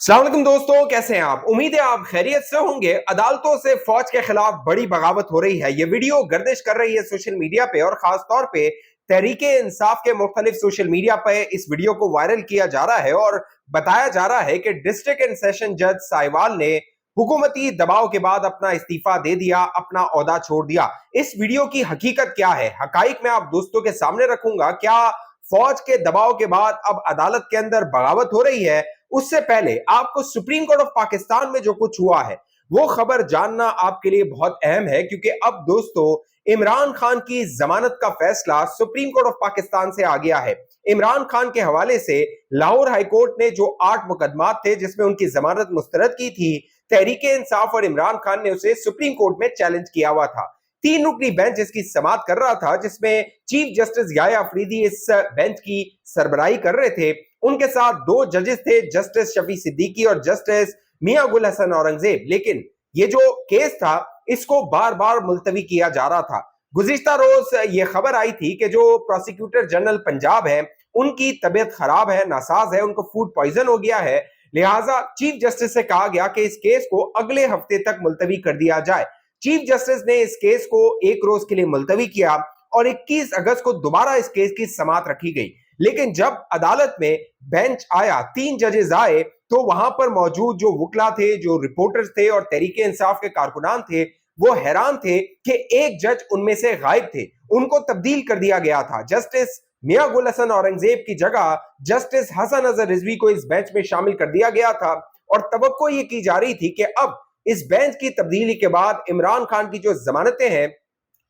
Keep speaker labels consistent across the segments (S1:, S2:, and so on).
S1: अस्सलाम वालेकुम दोस्तों, कैसे हैं आप? उम्मीद है आप खैरियत से होंगे। अदालतों से फौज के खिलाफ बड़ी बगावत हो रही है। ये वीडियो गर्दिश कर रही है सोशल मीडिया पे और खास तौर पे तहरीके इंसाफ के मुख्तलिफ सोशल मीडिया पे इस वीडियो को वायरल किया जा रहा है और बताया जा रहा है कि डिस्ट्रिक्ट एंड सेशन जज साहिवाल ने हुकूमती दबाव के बाद अपना इस्तीफा दे दिया, अपना ओहदा छोड़ दिया। इस वीडियो की हकीकत क्या है, हकाइक मैं आप दोस्तों के सामने रखूंगा। क्या फौज के दबाव के बाद अब अदालत के अंदर बगावत हो रही है? उससे पहले आपको सुप्रीम कोर्ट ऑफ पाकिस्तान में जो कुछ हुआ है वो खबर जानना आपके लिए बहुत अहम है, क्योंकि अब दोस्तों इमरान खान की जमानत का फैसला सुप्रीम कोर्ट ऑफ पाकिस्तान से आ गया है। इमरान खान के हवाले से लाहौर हाई कोर्ट ने जो 8 मुकदमात थे जिसमें उनकी जमानत मुस्तरद की थी, तहरीके इंसाफ और इमरान खान ने उसे सुप्रीम कोर्ट में चैलेंज किया हुआ था। 3 रुकनी बेंच इसकी समाअत कर रहा था, जिसमें चीफ जस्टिस याया अफरीदी इस बेंच की सरबराही कर रहे थे। उनके साथ 2 जजेस थे, जस्टिस शफी सिद्दीकी और जस्टिस मियां गुल हसन औरंगजेब। लेकिन ये जो केस था इसको बार बार मुलतवी किया जा रहा था। गुज़िश्ता रोज ये खबर आई थी कि जो प्रोसिक्यूटर जनरल पंजाब है उनकी तबीयत खराब है, नासाज है, उनको फूड पॉइजन हो गया है। लिहाजा चीफ जस्टिस से कहा गया कि इस केस को अगले हफ्ते तक मुलतवी कर दिया जाए। चीफ जस्टिस ने इस केस को 1 रोज के लिए मुलतवी किया और 21 अगस्त को दोबारा इस केस की समाअत रखी गई। लेकिन जब अदालत में बेंच आया, 3 जजेस आए, तो वहां पर मौजूद जो वकला थे, जो रिपोर्टर्स थे और तहरीके इंसाफ के कारकुनान थे, वो हैरान थे कि एक जज उनमें से गायब थे, उनको तब्दील कर दिया गया था। जस्टिस मियां गुल हसन औरंगजेब की जगह जस्टिस हसन अजहर रिजवी को इस बेंच में शामिल कर दिया गया था और तवक्को ये की जा रही थी कि अब इस बेंच की तब्दीली के बाद इमरान खान की जो जमानतें हैं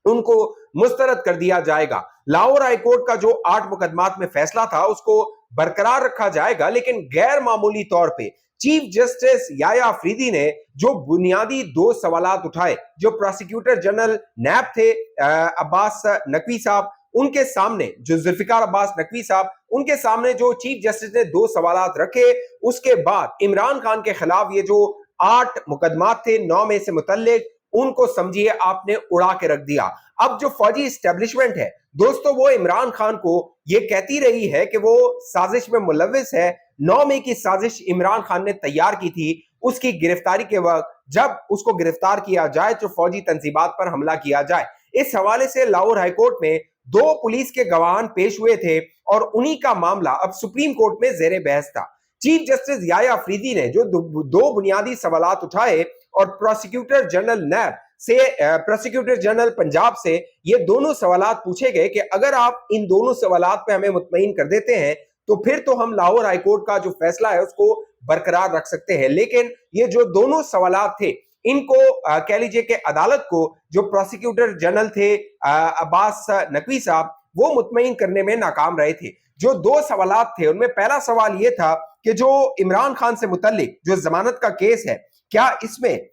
S1: उनको मुस्तरद कर दिया जाएगा। लाहौर हाई कोर्ट का जो 8 मुकदमात में फैसला था उसको बरकरार रखा जाएगा, लेकिन गैर मामूली तौर पे चीफ जस्टिस याया अफरीदी ने जो बुनियादी 2 सवालात उठाए, जो प्रोसिक्यूटर जनरल नैब थे अब्बास नकवी साहब, उनके सामने जो जुल्फिकार अब्बास नकवी साहब, उनके सामने जो चीफ जस्टिस ने 2 सवालात रखे, उसके बाद इमरान खान के खिलाफ ये जो 8 मुकदमात थे 9 में से मुतल्लिक, उनको समझिए आपने उड़ा के रख दिया। अब जो फौजी इस्टेब्लिशमेंट है दोस्तों, वो इमरान खान को ये कहती रही है कि वो साजिश में मुलविस है। 9 मई की साजिश इमरान खान ने तैयार की थी, उसकी गिरफ्तारी के वक्त जब उसको गिरफ्तार किया जाए तो फौजी तंजीबात पर हमला किया जाए। इस हवाले से लाहौर हाईकोर्ट में 2 पुलिस के गवाहान पेश हुए थे और उन्हीं का मामला अब सुप्रीम कोर्ट में जेर बहस था। चीफ जस्टिस याया अफरीदी ने जो 2 बुनियादी सवालात उठाए और प्रोसिक्यूटर जनरल नैब से प्रोसिक्यूटर जनरल पंजाब से ये दोनों सवालात पूछे गए कि अगर आप इन दोनों सवालात पे हमें मुतमईन कर देते हैं तो फिर तो हम लाहौर हाईकोर्ट का जो फैसला है उसको बरकरार रख सकते हैं। लेकिन ये जो दोनों सवालात थे इनको कह लीजिए कि अदालत को जो प्रोसिक्यूटर जनरल थे अब्बास नकवी साहब, वो मुतमईन करने में नाकाम रहे थे। जो 2 सवालात थे उनमें पहला सवाल ये था कि जो इमरान खान से मुतल्लिक जो जमानत का केस है, क्या इसमें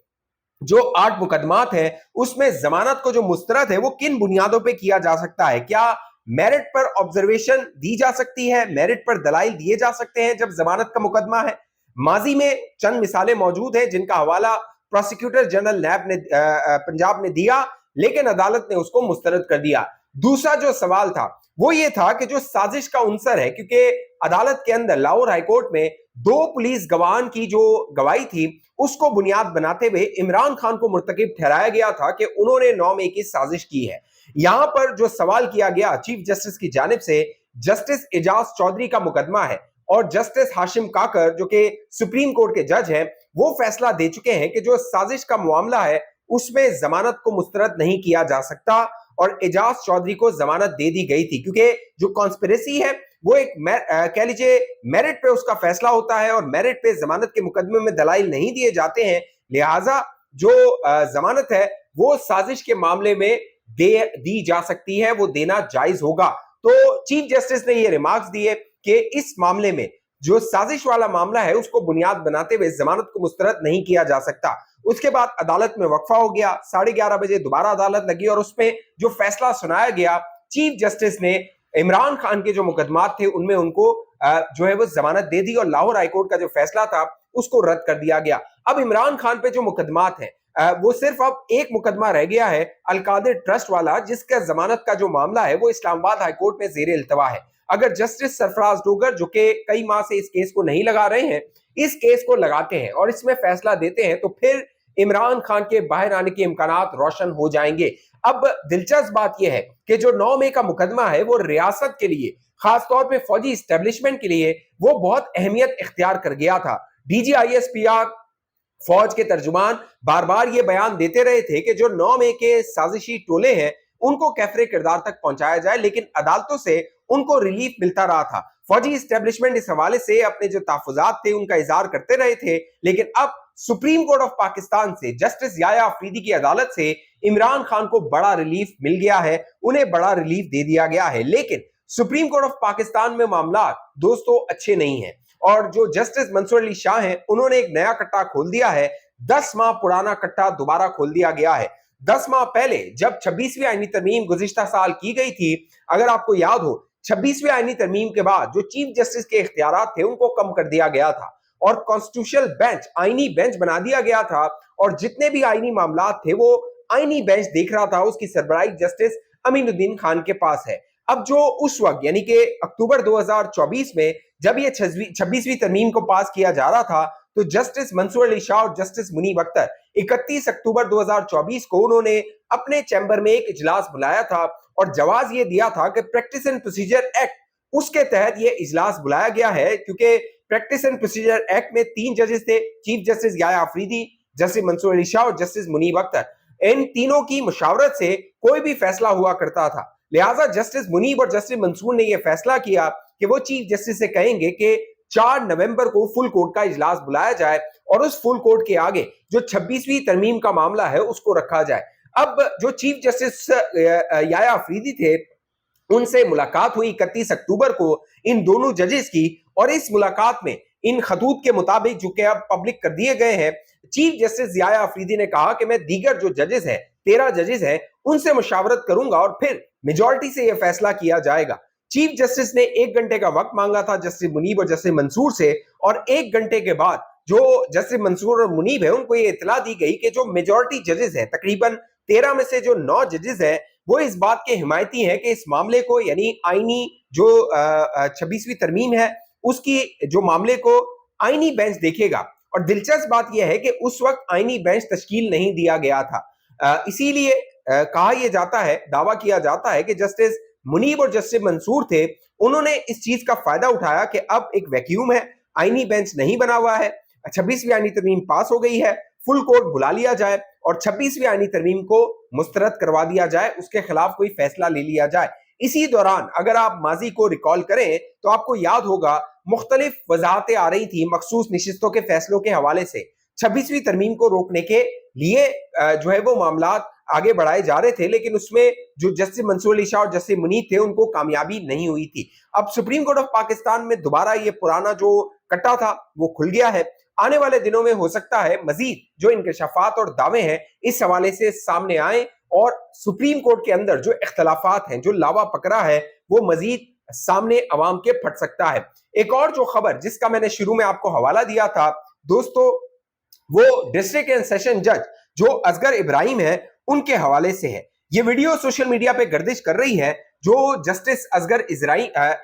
S1: जो 8 मुकदमात हैं उसमें जमानत को जो मुस्तरद है वो किन बुनियादों पे किया जा सकता है? क्या मेरिट पर ऑब्जर्वेशन दी जा सकती है, मेरिट पर दलाइल दिए जा सकते हैं जब जमानत का मुकदमा है? माजी में चंद मिसालें मौजूद हैं जिनका हवाला प्रोसिक्यूटर जनरल नैब ने पंजाब ने दिया, लेकिन अदालत ने उसको मुस्तरद कर दिया। दूसरा जो सवाल था वो ये था कि जो साजिश का उनसर है, क्योंकि अदालत के अंदर लाहौर हाईकोर्ट में 2 पुलिस गवाहान की जो गवाही थी उसको बुनियाद बनाते हुए इमरान खान को मुर्तकिब ठहराया गया था कि उन्होंने 9 मई की साजिश की है। यहां पर जो सवाल किया गया चीफ जस्टिस की जानिब से, जस्टिस एजाज चौधरी का मुकदमा है और जस्टिस हाशिम काकर जो कि सुप्रीम कोर्ट के जज हैं, वो फैसला दे चुके हैं कि जो साजिश का मामला है उसमें जमानत को मुस्तरद नहीं किया जा सकता और एजाज चौधरी को जमानत दे दी गई थी, क्योंकि जो कॉन्स्पिरेसी है वो एक कह लीजिए मेरिट पे उसका फैसला होता है और मेरिट पे जमानत के मुकदमे में दलाइल नहीं दिए जाते हैं। लिहाजा जो जमानत है वो साजिश के मामले में दी जा सकती है, वो देना जायज होगा। तो चीफ जस्टिस ने ये रिमार्क्स दिए कि इस मामले में जो साजिश वाला मामला है उसको बुनियाद बनाते हुए जमानत को मुस्तरद नहीं किया जा सकता। उसके बाद अदालत में वक्फा हो गया, 11:30 बजे दोबारा अदालत लगी और उसमें जो फैसला सुनाया गया, चीफ जस्टिस ने इमरान खान के जो मुकदमात थे उनमें उनको जो है वो जमानत दे दी और लाहौर हाईकोर्ट का जो फैसला था उसको रद्द कर दिया गया। अब इमरान खान पे जो मुकदमात हैं वो सिर्फ अब एक मुकदमा रह गया है, अलकादिर ट्रस्ट वाला, जिसका जमानत का जो मामला है वो इस्लामाबाद हाईकोर्ट में जेर इल्तवा है। अगर जस्टिस सरफराज डोगर, जो कि कई माह से इस केस को नहीं लगा रहे हैं, इस केस को लगाते हैं और इसमें फैसला देते हैं, तो फिर इमरान खान के बाहर आने के इम्कानात रोशन हो जाएंगे। अब दिलचस्प बात यह है कि जो 9 मई का मुकदमा है वो रियासत के लिए, खासतौर पे फौजी इस्टेब्लिशमेंट के लिए, वो बहुत अहमियत इख्तियार कर गया था। DGISPR फौज के तर्जुमान बार बार ये बयान देते रहे थे कि जो 9 मई के साजिशी टोले हैं उनको कैफरे किरदार तक पहुंचाया जाए, लेकिन अदालतों से उनको रिलीफ मिलता रहा था। फौजी इस्टेब्लिशमेंट इस हवाले से अपने जो तहफुजात थे उनका इजहार करते रहे थे, लेकिन अब सुप्रीम कोर्ट ऑफ पाकिस्तान से, जस्टिस याया अफरीदी की अदालत से इमरान खान को बड़ा रिलीफ मिल गया है, उन्हें बड़ा रिलीफ दे दिया गया है। लेकिन सुप्रीम कोर्ट ऑफ पाकिस्तान में मामला दोस्तों अच्छे नहीं है, और जो जस्टिस मंसूर अली शाह हैं उन्होंने एक नया कट्टा खोल दिया है। 10 माह पुराना कट्टा दोबारा खोल दिया गया है। 10 माह पहले जब 26वीं आईनी तरमीम गुज़िश्ता साल की गई थी, अगर आपको याद हो, 26वीं आईनी तरमीम के बाद जो चीफ जस्टिस के इख्तियारात थे उनको कम कर दिया गया था और कॉन्स्टिट्यूशनल बेंच, आईनी बेंच बना दिया गया था, और जितने भी आईनी मामलात थे वो आईनी बेंच देख रहा था, उसकी सरबराही जस्टिस अमीनुद्दीन खान के पास है। अब जो उस वक्त यानी कि अक्टूबर 2024 में जब ये 26वीं तरमीम को पास किया जा रहा था, तो जस्टिस मंसूर अली शाह और जस्टिस मुनीब अख्तर 31 अक्टूबर 2024 को उन्होंने अपने चैम्बर में एक इजलास बुलाया था और जवाब ये दिया था कि प्रैक्टिस एंड प्रोसीजर एक्ट, उसके तहत ये इजलास बुलाया गया है, क्योंकि प्रैक्टिस एंड प्रोसीजर एक्ट में 3 जजेस थे, chief justice Yahya Afridi, justice Mansoor Ali Shah और जस्टिस मुनीब अख्तर। इन तीनों की मुशावरत से कोई भी फैसला हुआ करता था। लिहाजा जस्टिस मुनीब और जस्टिस मंसूर ने यह फैसला किया कि वो चीफ जस्टिस से कहेंगे कि 4 नवंबर को फुल कोर्ट का इजलास बुलाया जाए और उस फुल कोर्ट के आगे जो 26वीं तरमीम का मामला है उसको रखा जाए। अब जो चीफ जस्टिस याया अफरीदी थे, उनसे मुलाकात हुई 31 अक्टूबर को इन दोनों जजेस की, और इस मुलाकात में इन खतूत के मुताबिक जो कि अब पब्लिक कर दिए गए हैं, चीफ जस्टिस याया अफरीदी ने कहा कि मैं दीगर जो जजेस हैं, 13 जजेस हैं, उनसे मुशावरत करूंगा और फिर मेजॉरिटी से यह फैसला किया जाएगा। चीफ जस्टिस ने 1 घंटे का वक्त मांगा था जस्टिस मुनीब और जस्टिस मंसूर से, और 1 घंटे के बाद जो जस्टिस मंसूर और मुनीब है उनको ये इतला दी गई कि जो मेजॉरिटी जजेस हैं, तकरीबन 13 में से जो 9 जजेस हैं, वो इस बात के हिमायती हैं कि इस मामले को, यानी आईनी जो 26वीं तरमीम है उसकी जो मामले को आईनी बेंच देखेगा। और दिलचस्प बात यह है कि उस वक्त आईनी बेंच तश्कील नहीं दिया गया था, इसीलिए कहा यह जाता है, दावा किया जाता है कि जस्टिस मुनीब और जस्टिस मंसूर थे, उन्होंने इस चीज का फायदा उठाया कि अब एक वैक्यूम है, आईनी बेंच नहीं बना हुआ है, 26वीं आईनी तरमीम पास हो गई है, फुल कोर्ट बुला लिया जाए और 26वीं आईनी तरमीम को मुस्तरद करवा दिया जाए, उसके खिलाफ कोई फैसला ले लिया जाए। इसी दौरान अगर आप माजी को रिकॉल करें तो आपको याद होगा मुख्तलिफ वजाहतें आ रही थी मखसूस नशिस्तों के फैसलों के हवाले से। 26वीं तरमीम को रोकने के लिए जो है वो मामलात आगे बढ़ाए जा रहे थे, लेकिन उसमें जो जस्टिस मंसूर अली शाह और जस्टिस मुनीब थे उनको कामयाबी नहीं हुई थी। अब सुप्रीम कोर्ट ऑफ पाकिस्तान में दोबारा ये पुराना जो कट्टा था वो खुल गया है। आने वाले दिनों में हो सकता है मजीद जो इंकशाफात और दावे हैं इस हवाले से सामने आए और सुप्रीम कोर्ट के अंदर जो इख्तलाफात हैं, जो लावा पकड़ा है, वो मजीद सामने अवाम के फट सकता है। एक और जो खबर जिसका मैंने शुरू में आपको हवाला दिया था दोस्तों, वो डिस्ट्रिक्ट एंड सेशन जज जो असगर इब्राहिम है उनके हवाले से है। ये वीडियो सोशल मीडिया पे गर्दिश कर रही है। जो जस्टिस असगर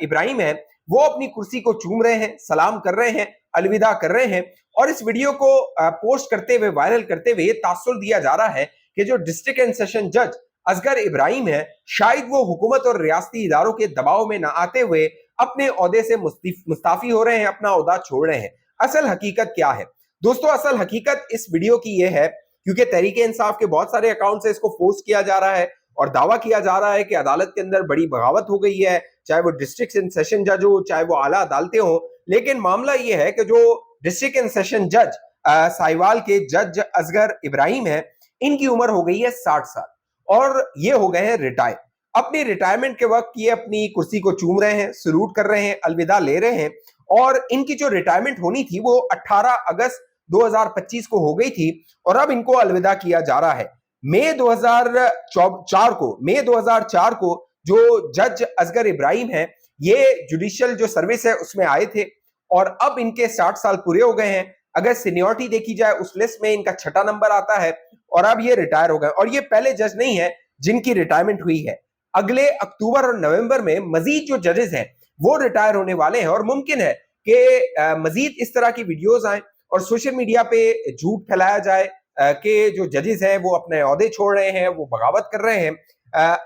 S1: इब्राहिम है वो अपनी कुर्सी को चूम रहे हैं, सलाम कर रहे हैं, अलविदा कर रहे हैं, और इस वीडियो को पोस्ट करते हुए, वायरल करते हुए ये तासुर दिया जा रहा है कि जो डिस्ट्रिक्ट एंड सेशन जज असगर इब्राहिम है शायद वो हुकूमत और रियासती इदारों के दबाव में ना आते हुए अपने ओहदे से मुस्ताफी हो रहे हैं, अपना ओहदा छोड़ रहे हैं। असल हकीकत क्या है दोस्तों? असल हकीकत इस वीडियो की यह है, क्योंकि तहरीके इंसाफ के बहुत सारे अकाउंट से इसको पोस्ट किया जा रहा है और दावा किया जा रहा है कि अदालत के अंदर बड़ी बगावत हो गई है, चाहे वो डिस्ट्रिक्ट एंड सेशन जज हो, चाहे वो आला अदालतें हो। लेकिन मामला यह है कि जो डिस्ट्रिक्ट एंड सेशन जज साहिवाल के जज असगर इब्राहिम है, इनकी उम्र हो गई है 60 साल और ये हो गए हैं रिटायर। अपनी रिटायरमेंट के वक्त ये अपनी कुर्सी को चूम रहे हैं, सलूट कर रहे हैं, अलविदा ले रहे हैं, और इनकी जो रिटायरमेट होनी थी वो 18 अगस्त 2025 को हो गई थी और अब इनको अलविदा किया जा रहा है। मई 2004 को जो जज असगर इब्राहिम है ये जुडिशियल जो सर्विस है उसमें आए थे और अब इनके 60 साल पूरे हो गए हैं। अगर सीनियरिटी देखी जाए उस लिस्ट में इनका 6ठा नंबर आता है और अब ये रिटायर हो गए, और ये पहले जज नहीं है जिनकी रिटायरमेंट हुई है। अगले अक्टूबर और नवंबर में मजीद जो जजेस हैं वो रिटायर होने वाले हैं और मुमकिन है कि मजीद इस तरह की वीडियोस आए और सोशल मीडिया पे झूठ फैलाया जाए कि जो जजेस हैं वो अपने ओहदे छोड़ रहे हैं, वो बगावत कर रहे हैं।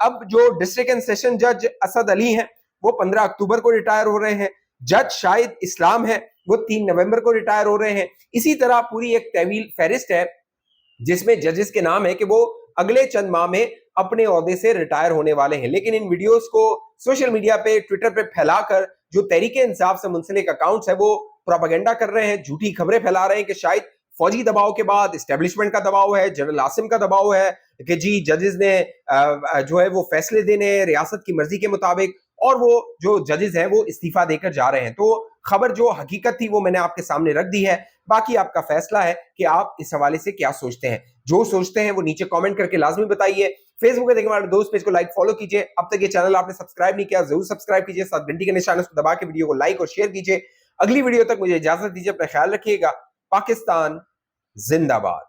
S1: अब जो डिस्ट्रिक्ट एंड सेशन जज असद अली हैं वो 15 अक्टूबर को रिटायर हो रहे हैं। जज शाहिद इस्लाम है वो 3 नवंबर को रिटायर हो रहे हैं। इसी तरह पूरी एक तवील फहरिस्त है जिसमें जजेस के नाम है कि वो अगले चंद माह में अपने ओहदे से रिटायर होने वाले हैं। लेकिन इन वीडियोस को सोशल मीडिया पे, ट्विटर पे फैलाकर जो तहरीके इंसाफ से मुंसलिक अकाउंट्स है वो प्रोपेगेंडा कर रहे हैं, झूठी खबरें फैला रहे हैं कि शायद फौजी दबाव के बाद एस्टेब्लिशमेंट का दबाव है, जनरल आसिम का दबाव है कि जी जजेस ने जो है वो फैसले देने रियासत की मर्जी के मुताबिक, और वो जो जजेस हैं वो इस्तीफा देकर जा रहे हैं। तो खबर जो हकीकत थी वो मैंने आपके सामने रख दी है, बाकी आपका फैसला है कि आप इस हवाले से क्या सोचते हैं। जो सोचते हैं वो नीचे कमेंट करके लाजमी बताइए। फेसबुक पे देखने वाले दोस्त पेज को लाइक फॉलो कीजिए। अब तक ये चैनल आपने सब्सक्राइब नहीं किया जरूर सब्सक्राइब कीजिए, साथ घंटी के निशान उसको दबा के वीडियो को लाइक और शेयर कीजिए। अगली वीडियो तक मुझे इजाजत दीजिए, अपना ख्याल रखिएगा। पाकिस्तान जिंदाबाद।